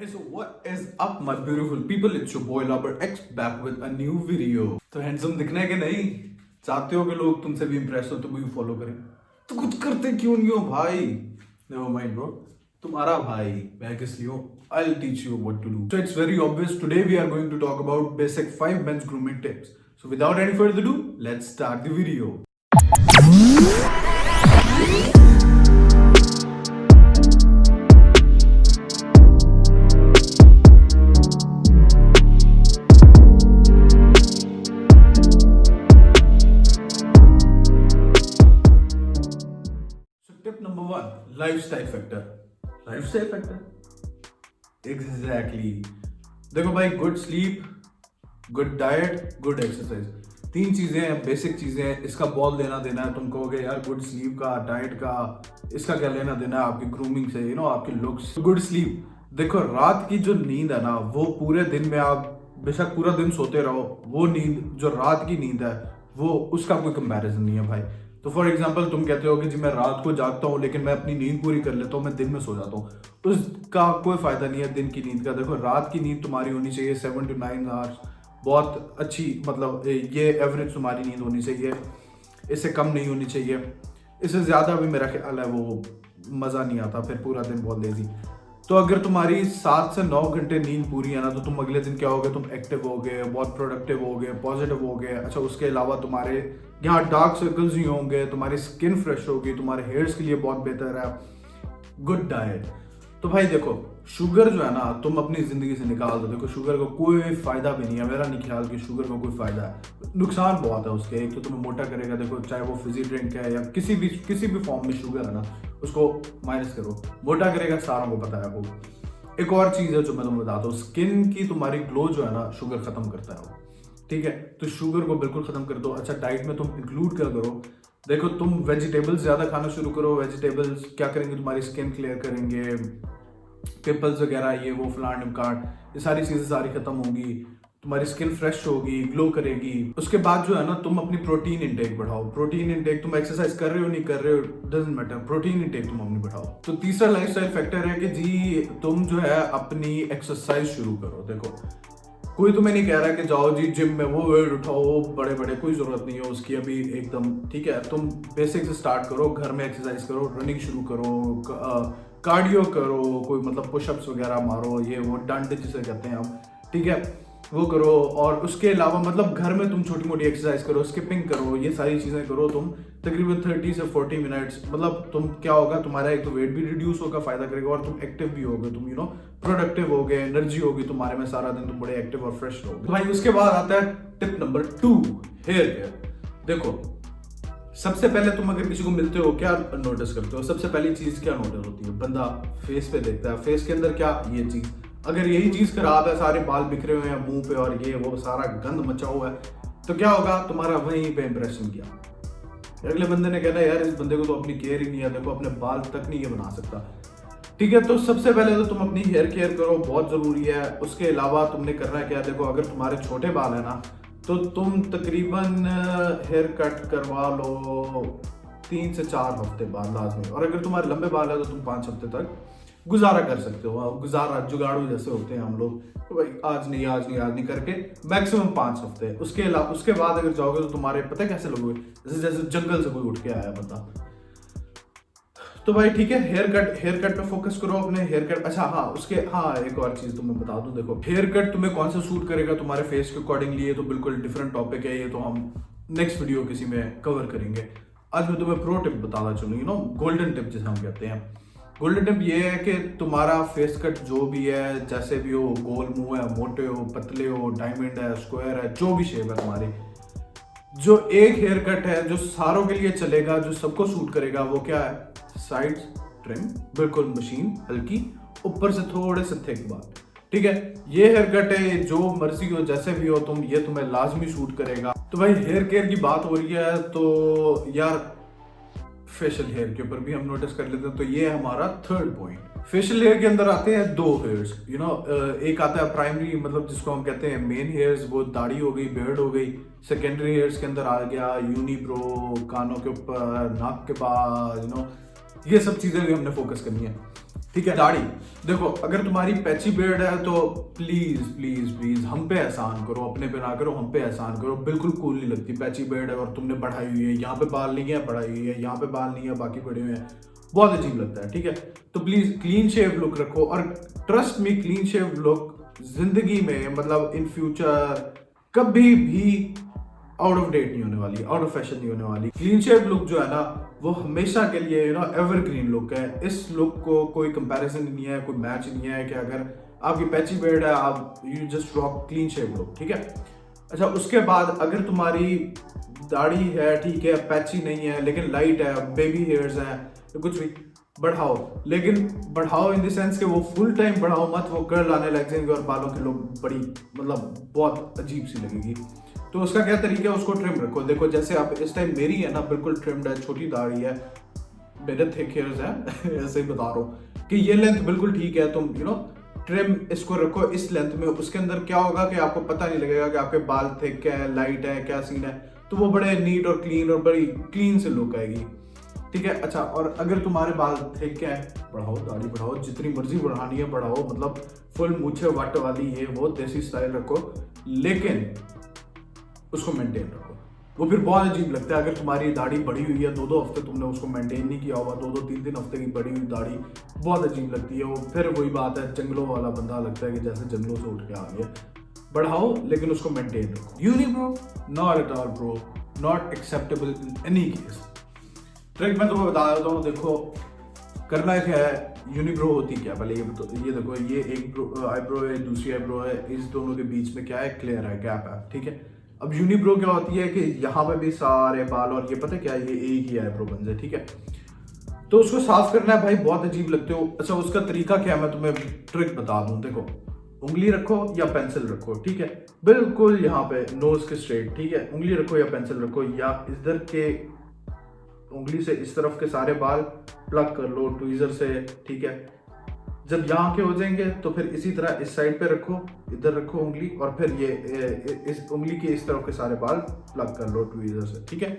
Hey, so what is up, my beautiful people? It's your boy Laber X back with a new video. तो handsome दिखना है कि नहीं? चाहते हो कि लोग तुमसे भी इंप्रेस हो तो भी फॉलो करें? तो कुछ करते क्यों नहीं हो भाई? Never mind, bro. तुम्हारा भाई मैं किस लिए हूँ? I'll teach you what to do. So it's very obvious. Today we are going to talk about basic 5 men's grooming tips. So without any further ado, let's start the video. Tip number 1, lifestyle factor. Lifestyle factor exactly. देखो भाई, good sleep, good diet, good exercise, 3 चीजें हैं, basic चीजें हैं। इसका ball लेना देना है। तुम कहोगे यार गुड स्लीप का, डाइट का, इसका क्या लेना देना है आपकी ग्रूमिंग से, आपकी लुक्स। गुड स्लीप, देखो रात की जो नींद है ना, वो पूरे दिन में आप बेशक पूरा दिन सोते रहो, वो नींद जो रात की नींद है वो उसका कोई कंपैरिजन नहीं है भाई। तो फॉर एग्जाम्पल तुम कहते हो कि जी मैं रात को जागता हूँ लेकिन मैं अपनी नींद पूरी कर लेता हूँ, मैं दिन में सो जाता हूँ, उसका कोई फायदा नहीं है दिन की नींद का। देखो रात की नींद तुम्हारी होनी चाहिए 7 to 9 आवर्स, बहुत अच्छी, मतलब ये एवरेज तुम्हारी नींद होनी चाहिए, इससे कम नहीं होनी चाहिए। इससे ज़्यादा भी मेरा ख्याल है वो मज़ा नहीं आता, फिर पूरा दिन बहुत लेजी। तो अगर तुम्हारी 7 से 9 घंटे नींद पूरी है ना, तो तुम अगले दिन क्या होगे, तुम एक्टिव होगे, बहुत प्रोडक्टिव होगे, पॉजिटिव होगे। अच्छा, उसके अलावा तुम्हारे यहाँ डार्क सर्कल्स नहीं होंगे, तुम्हारी स्किन फ्रेश होगी, तुम्हारे हेयर्स के लिए बहुत बेहतर है। गुड डाइट, तो भाई देखो शुगर जो है ना तुम अपनी जिंदगी से निकाल दो। देखो शुगर का कोई फायदा भी नहीं है, मेरा नहीं ख्याल कि शुगर का कोई फायदा है। नुकसान बहुत है उसके। एक तो तुम्हें मोटा करेगा, देखो चाहे वो फिजी ड्रिंक है या किसी भी फॉर्म में शुगर है ना, उसको माइनस करो, मोटा करेगा, सारों को पता है वो। एक और चीज है जो मैं तुम्हें बताता हूँ, स्किन की तुम्हारी ग्लो जो है ना, शुगर खत्म करता है वो। ठीक है, तो शुगर को बिल्कुल खत्म कर दो। अच्छा, डाइट में तुम इंक्लूड क्या करो, देखो तुम वेजिटेबल्स ज्यादा खाना शुरू करो। वेजिटेबल्स क्या करेंगे, तुम्हारी स्किन क्लियर करेंगे, पिंपल्स वगैरह ये वो फलान ढिमकान, ये सारी चीजें सारी खत्म होगी, तुम्हारी स्किन फ्रेश होगी, ग्लो करेगी। उसके बाद जो है ना, तुम अपनी प्रोटीन इंटेक बढ़ाओ। प्रोटीन इंटेक, तुम एक्सरसाइज कर रहे हो नहीं कर रहे हो डजंट मैटर, प्रोटीन इंटेक तुम अपनी बढ़ाओ। तो तीसरा लाइफस्टाइल फैक्टर है कि जी तुम जो है अपनी एक्सरसाइज शुरू करो। देखो कोई तुम्हें नहीं कह रहा है कि जाओ जी जिम में वो वेट उठाओ बड़े बड़े, कोई जरूरत नहीं है उसकी अभी एकदम। ठीक है, तुम बेसिक से स्टार्ट करो, घर में एक्सरसाइज करो, रनिंग शुरू करो, कार्डियो करो, कोई मतलब पुशअप्स वगैरह मारो, ये वो डंड जिसे कहते हैं हम, ठीक है, वो करो। और उसके अलावा मतलब घर में तुम छोटी मोटी एक्सरसाइज करो, स्किपिंग करो, ये सारी चीजें करो तुम तकरीबन 30 से 40 मिनट्स। मतलब तुम क्या होगा, तुम्हारा एक तो वेट भी रिड्यूस होगा, फायदा करेगा, और तुम एक्टिव भी होगे, तुम प्रोडक्टिव होगे, एनर्जी होगी तुम्हारे में, सारा दिन तुम बड़े एक्टिव और फ्रेश रहोगे। तो भाई उसके बाद आता है टिप नंबर 2, हेयर केयर। देखो सबसे पहले तुम अगर किसी को मिलते हो क्या नोटिस करते हो, सबसे पहली चीज क्या नोटिस होती है, बंदा फेस पे देखता है, फेस के अंदर क्या ये चीज, अगर यही चीज खराब है, सारे बाल बिखरे हुए हैं मुंह पे और ये वो सारा गंद मचा हुआ है, तो क्या होगा, तुम्हारा वहीं पे इंप्रेशन किया, अगले बंदे ने कहना यार इस बंदे को तो अपनी केयर ही नहीं है, देखो अपने बाल तक नहीं ये बना सकता। ठीक है, तो सबसे पहले तो तुम अपनी हेयर केयर करो, बहुत जरूरी है। उसके अलावा तुमने करना है क्या, देखो अगर तुम्हारे छोटे बाल है ना, तो तुम तकरीबन हेयर कट करवा लो 3 से 4 हफ्ते बाद लाजमी। और अगर तुम्हारे लंबे बाल है तो तुम 5 हफ्ते तक गुजारा कर सकते हो। गुजारा जुगाड़ू जैसे होते हैं हम लोग, तो भाई आज नहीं आज नहीं आज नहीं करके मैक्सिमम 5 हफ्ते। उसके बाद अगर जाओगे तो तुम्हारे पता कैसे लोगे, जैसे जैसे जंगल से कोई उठ के आया बता। तो भाई ठीक है, हेयर कट पे फोकस करो अपने हेयर कट। अच्छा हाँ एक और चीज तुम्हें बता दूं, देखो हेयर कट तुम्हें कौन सा सूट करेगा तुम्हारे फेस के अकॉर्डिंगली, ये तो बिल्कुल डिफरेंट टॉपिक है, ये तो हम नेक्स्ट वीडियो किसी में कवर करेंगे। आज मैं तुम्हें प्रो टिप बताना चलूँ, गोल्डन टिप जिसे हम कहते हैं। गोल्डन टिप ये है कि तुम्हारा फेस कट जो भी है, जैसे भी हो, गोल मुंह है, मोटे हो, पतले हो, डायमंड है, स्क्वायर है, जो भी शेप है तुम्हारी, जो एक हेयर कट है जो सारों के लिए चलेगा, जो सबको सूट करेगा, वो क्या है, साइड्स ट्रिम, बिल्कुल मशीन हल्की, ऊपर से थोड़े से थिक बाल। ठीक है, ये हेयर कट है, जो मर्जी हो जैसे भी हो तुम, ये तुम्हें लाजमी सूट करेगा। तो भाई हेयर केयर की बात हो रही है तो यार फेशियल हेयर के ऊपर भी हम नोटिस कर लेते हैं। तो ये है हमारा थर्ड पॉइंट। फेशियल हेयर के अंदर आते हैं 2 हेयर्स, एक आता है प्राइमरी, मतलब जिसको हम कहते हैं मेन हेयर्स, वो दाढ़ी हो गई, बियर्ड हो गई। सेकेंडरी हेयर्स के अंदर आ गया यूनिब्रो, कानों के ऊपर, नाक के पास, ये सब चीजें भी हमने फोकस करनी है। ठीक है। दाढ़ी, देखो अगर तुम्हारी पैची बियर्ड है तो प्लीज प्लीज प्लीज हम पे एहसान करो, अपने पे ना करो, हम पे एहसान करो। बिल्कुल कूल नहीं लगती पैची बियर्ड है और तुमने बढ़ाई हुई है, यहाँ पे बाल नहीं है बढ़ाई हुई है, यहाँ पे बाल नहीं है बाकी बड़े हुए हैं, बहुत अजीब लगता है। ठीक है, तो प्लीज क्लीन शेव लुक रखो। और trust me, clean shave look जिंदगी में मतलब इन फ्यूचर कभी भी आउट ऑफ डेट नहीं होने वाली, आउट ऑफ फैशन नहीं होने वाली। क्लीन शेव लुक जो है ना वो हमेशा के लिए एवरग्रीन लुक है। इस लुक को कोई कंपैरिजन नहीं है, कोई मैच नहीं है कि अगर आपकी पैची बियर्ड है आप you just rock clean shave look. ठीक है, अच्छा उसके बाद अगर तुम्हारी दाढ़ी है, ठीक है, पैची नहीं है लेकिन लाइट है, बेबी हेयर्स हैं, तो कुछ भी बढ़ाओ, लेकिन बढ़ाओ इन द सेंस कि वो फुल टाइम बढ़ाओ मत, वो कर्ल आने लग जाएंगे और बालों की लुक बड़ी मतलब बहुत अजीब सी लगेगी। तो उसका क्या तरीका है, उसको ट्रिम रखो। देखो जैसे आप इस टाइम मेरी है ना बिल्कुल ट्रिम्ड है, छोटी दाढ़ी है, मेरे थिक हेयर्स है ऐसे ही बता रहा हूँ कि ये लेंथ बिल्कुल ठीक है। तुम ट्रिम इसको रखो इस लेंथ में, उसके अंदर क्या होगा कि आपको पता नहीं लगेगा कि आपके बाल थिक है, लाइट है, क्या सीन है, तो वो बड़े नीट और क्लीन और बड़ी क्लीन से लुक आएगी। ठीक है, अच्छा और अगर तुम्हारे बाल थिक है बढ़ाओ, दाढ़ी बढ़ाओ, जितनी मर्जी बढ़ानी है बढ़ाओ, मतलब फुल मूछे वाट वाली ये वो देसी स्टाइल रखो, लेकिन उसको मेंटेन रखो। वो फिर बहुत अजीब लगता है अगर तुम्हारी दाढ़ी बढ़ी हुई है, 2-2 हफ्ते तुमने उसको मेंटेन नहीं किया होगा, 2-2 3-3 हफ्ते की बढ़ी हुई दाढ़ी बहुत अजीब लगती है। वो फिर वही बात है, जंगलों वाला बंदा लगता है कि जैसे जंगलों से उठ के आ गया। बढ़ाओ लेकिन उसको मेंटेन रखो। Unibrow not at all bro, not acceptable in any case. Trick मैं तुम्हें बता देता हूँ, देखो करना क्या है, यूनिब्रो होती क्या पहले ये देखो, ये एक आईब्रो है, दूसरी आईब्रो है, इस दोनों के बीच में क्या है, क्लियर है, गैप है। ठीक है, अब यूनिब्रो क्या होती है कि यहाँ पे भी सारे बाल और ये पता क्या है, ये एक ही आईब्रो बन जाए। ठीक है, तो उसको साफ करना है भाई, बहुत अजीब लगते हो। अच्छा उसका तरीका क्या है, मैं तुम्हें ट्रिक बता दूं। देखो उंगली रखो या पेंसिल रखो, ठीक है, बिल्कुल यहाँ पे नोज के स्ट्रेट, ठीक है, उंगली रखो या पेंसिल रखो, या इधर के उंगली से इस तरफ के सारे बाल प्लग कर लो ट्वीजर से। ठीक है, जब यहाँ के हो जाएंगे तो फिर इसी तरह इस साइड पे रखो, इधर रखो उंगली, और फिर ये इस उंगली के इस तरफ के सारे बाल प्लग कर लो ट्वीजर से। ठीक है,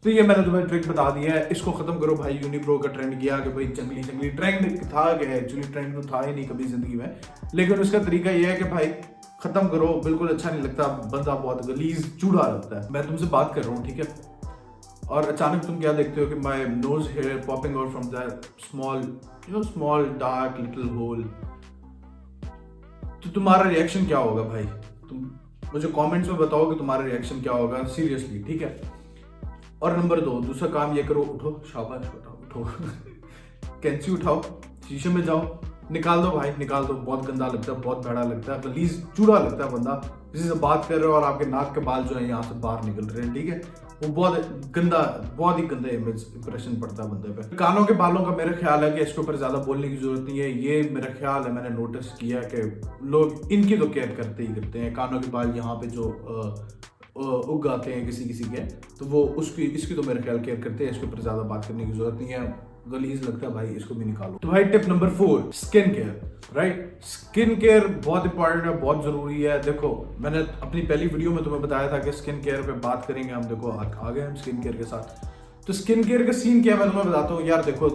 तो ये मैंने तुम्हें ट्रिक बता दी है, इसको खत्म करो भाई। यूनिप्रो का ट्रेंड किया कि भाई जंगली जंगली ट्रेंड था क्या, एक्चुअली ट्रेंड तो था ही नहीं कभी जिंदगी में, लेकिन उसका तरीका ये है कि भाई खत्म करो, बिल्कुल अच्छा नहीं लगता, बंदा बहुत गलीज चूड़ा लगता है। मैं तुमसे बात कर रहा हूँ, ठीक है, और अचानक तुम क्या देखते हो कि my nose hair popping out from that small dark little hole, तो तुम्हारा रिएक्शन क्या होगा भाई? तुम मुझे कमेंट्स में बताओ कि तुम्हारा रिएक्शन क्या होगा, सीरियसली। ठीक है, और नंबर 2 दूसरा काम ये करो, उठो, शाबाश उठो कैंची उठाओ, शीशे में जाओ, निकाल दो भाई, निकाल दो। बहुत गंदा लगता है, बहुत भैड़ा लगता है, गलीज चूड़ा लगता है बंदा। किसी से बात कर रहे हो और आपके नाक के बाल जो है यहाँ से बाहर निकल रहे हैं, ठीक है, वो बहुत ही गंदा इंप्रेशन पड़ता है बंदे पे। कानों के बालों का मेरा ख्याल है कि इसके ऊपर ज्यादा बोलने की जरूरत नहीं है, ये मेरा ख्याल है, मैंने नोटिस किया कि लोग इनकी तो केयर करते ही करते हैं। कानों के बाल यहाँ पे जो उग आते हैं किसी किसी के, तो वो इसकी तो मेरा ख्याल केयर करते हैं, इसके ऊपर ज्यादा बात करने की जरूरत नहीं है, गलीज लगता है भाई, इसको भी निकालो। तो भाई tip number 4, skin care. Right, skin care बहुत इंपॉर्टेंट है, बहुत जरूरी है। देखो मैंने अपनी पहली वीडियो में तुम्हें बताया था कि स्किन केयर पे बात करेंगे हम, देखो आ गए हम स्किन केयर के साथ। तो स्किन केयर का सीन क्या है मैं तुम्हें बताता हूँ यार। देखो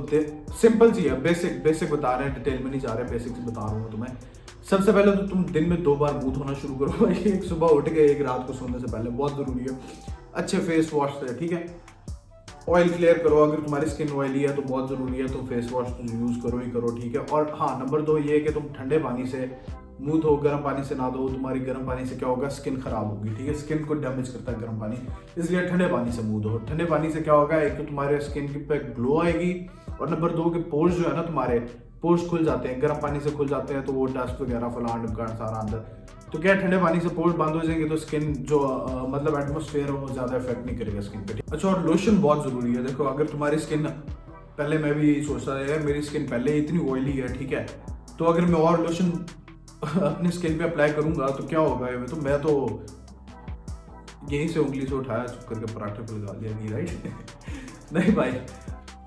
सिंपल सी है, बेसिक बता रहे हैं, डिटेल में नहीं जा रहे, बेसिक से बता रहा हूँ तुम्हें। सबसे पहले तो तुम दिन में 2 बार मुंह धोना शुरू करो, एक सुबह उठ के, एक रात को सोने से पहले, बहुत जरूरी है। अच्छे फेस वॉश से, ठीक है, ऑयल क्लियर करो, अगर तुम्हारी स्किन ऑयली है तो बहुत जरूरी है तुम फेस वॉश तो यूज करो ही करो, ठीक है। और हाँ, नंबर 2 ये है कि तुम ठंडे पानी से मुंह धो, गर्म पानी से ना धो। तुम्हारी गर्म पानी से क्या होगा, स्किन खराब होगी, ठीक है, स्किन को डैमेज करता है गर्म पानी, इसलिए ठंडे पानी से मुंह धो। ठंडे पानी से क्या होगा, एक तो तुम्हारे स्किन पे ग्लो आएगी, और नंबर 2 के पोर्स जो है ना, तुम्हारे पोर्स खुल जाते हैं, गर्म पानी से खुल जाते हैं, तो वो डस्ट वगैरह फलान का सारा अंदर, तो क्या ठंडे पानी से पोर्स बंद हो जाएंगे, तो स्किन जो मतलब एटमोस्फेयर है वो ज्यादा इफेक्ट नहीं करेगा स्किन पे। अच्छा, और लोशन बहुत जरूरी है। देखो अगर तुम्हारी स्किन, पहले मैं भी यही सोचता था यार मेरी स्किन पहले इतनी ऑयली है, ठीक है, तो अगर मैं और लोशन अपनी स्किन पे अप्लाई करूंगा तो क्या होगा, तो मैं तो यहीं से उंगली से उठाया, चुप करके पराठे पे लगा लिया, नहीं राइट नहीं भाई,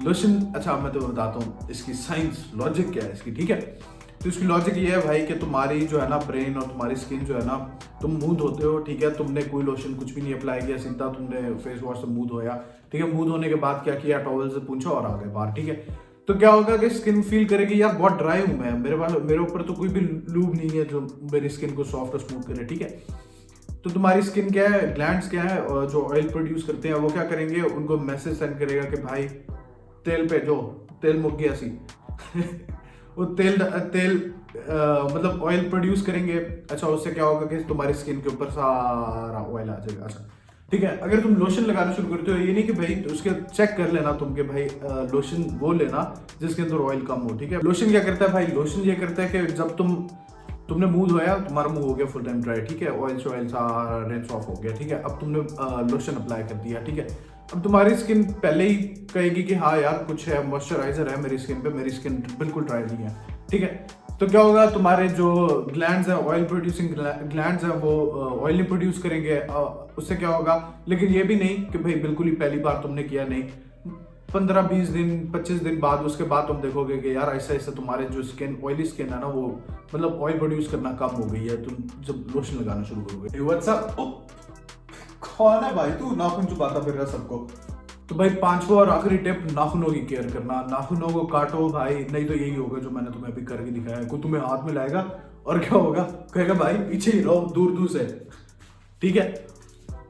लोशन। अच्छा मैं तो बताता हूँ इसकी साइंस, लॉजिक क्या है इसकी, ठीक है। तो इसकी लॉजिक ये है भाई कि तुम्हारी जो है ना ब्रेन और तुम्हारी स्किन जो है ना, तुम मुंह धोते हो, ठीक है, तुमने कोई लोशन कुछ भी नहीं अप्लाई किया, सीधा तुमने फेस वॉश से मुंह धोया, ठीक है, मुंह धोने के बाद क्या किया, टॉवल से पूंछा और आ गए बाहर, ठीक है। तो क्या होगा कि स्किन फील करेगी यार बहुत ड्राई हूं मैं, मेरे ऊपर तो कोई भी लूब नहीं है जो मेरी स्किन को सॉफ्ट और स्मूथ करे, ठीक है। तो तुम्हारी स्किन क्या है, ग्लैंड्स क्या है, और जो ऑयल प्रोड्यूस करते हैं वो क्या करेंगे, उनको मैसेज सेंड करेगा कि भाई तेल पे जो तेल मुक गया सी वो तेल तेल मतलब ऑयल प्रोड्यूस करेंगे। अच्छा, उससे क्या होगा कि तुम्हारी स्किन के ऊपर सारा ऑयल आ जाएगा। अच्छा ठीक है, अगर तुम लोशन लगाना शुरू करते हो, ये नहीं कि भाई उसके चेक कर लेना तुम कि भाई लोशन वो लेना जिसके अंदर ऑयल कम हो, ठीक है। लोशन क्या करता है भाई, लोशन ये करता है कि जब तुमने मुंह धोया, तुम्हारा मुंह हो गया फुल टाइम ड्राई, ठीक है, ऑयल शॉयल सारा रिंस ऑफ हो गया, ठीक है। अब तुमने लोशन अप्लाई कर दिया, ठीक है। अब तुम्हारी स्किन पहले ही कहेगी कि हाँ यार कुछ है, मॉइस्चराइजर है मेरी स्किन पे, मेरी स्किन बिल्कुल ड्राई नहीं है, ठीक है। तो क्या होगा, तुम्हारे जो ग्लैंड्स हैं, ऑयल प्रोड्यूसिंग ग्लैंड्स हैं, वो ऑयल नहीं प्रोड्यूस करेंगे। उससे क्या होगा, लेकिन ये भी नहीं कि भाई बिल्कुल ही पहली बार तुमने किया, नहीं, 15-20 दिन 25 दिन बाद, उसके बाद तुम देखोगे कि यार ऐसा ऐसा तुम्हारे जो स्किन, ऑयली स्किन है ना, वो मतलब ऑयल प्रोड्यूस करना कम हो गई है, तुम जब लोशन लगाना शुरू करोगे। व्हाट्सअप, कौन है भाई तू, नाखून चुपाता फिर रहा सबको। तो भाई 5वां और आखिरी टिप, नाखूनों की केयर करना। नाखूनों को काटो भाई, नहीं तो यही होगा जो मैंने तुम्हें अभी करके दिखाया है, कोई तुम्हें हाथ में लाएगा और क्या होगा, कहेगा भाई पीछे ही रहो, दूर दूर से, ठीक है।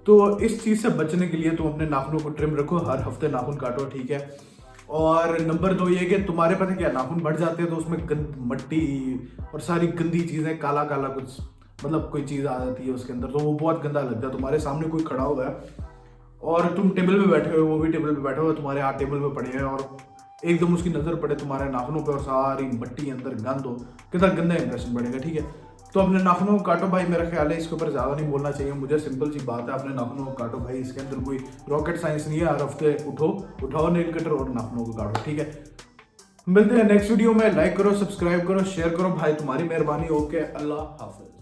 तो इस चीज से बचने के लिए तुम अपने नाखूनों को ट्रिम रखो, हर हफ्ते नाखून काटो, ठीक है। और नंबर 2 ये कि तुम्हारे पता क्या, नाखून बढ़ जाते हैं तो उसमें गंद, मट्टी और सारी गंदी चीजें, काला काला कुछ मतलब कोई चीज आ जाती है उसके अंदर, तो वो बहुत गंदा लगता है। तुम्हारे सामने कोई खड़ा हुआ है और तुम टेबल पे बैठे हो, वो भी टेबल पे बैठे हो, तुम्हारे हाथ टेबल पे पड़े हैं और एकदम उसकी नजर पड़े तुम्हारे नाखूनों पे और सारी मट्टी अंदर गंद हो, कितना गंदा इंप्रेशन पड़ेगा, ठीक है। तो अपने नाखूनों को काटो भाई, मेरा ख्याल है इसके ऊपर ज्यादा नहीं बोलना चाहिए मुझे, सिंपल सी बात है, अपने नाखूनों को काटो भाई, इसके अंदर कोई रॉकेट साइंस नहीं है। हर हफ्ते उठाओ नेल कटर और नाखूनों को काटो, ठीक है। मिलते हैं नेक्स्ट वीडियो में, लाइक करो, सब्सक्राइब करो, शेयर करो भाई, तुम्हारी मेहरबानी। ओके, अल्लाह हाफिज।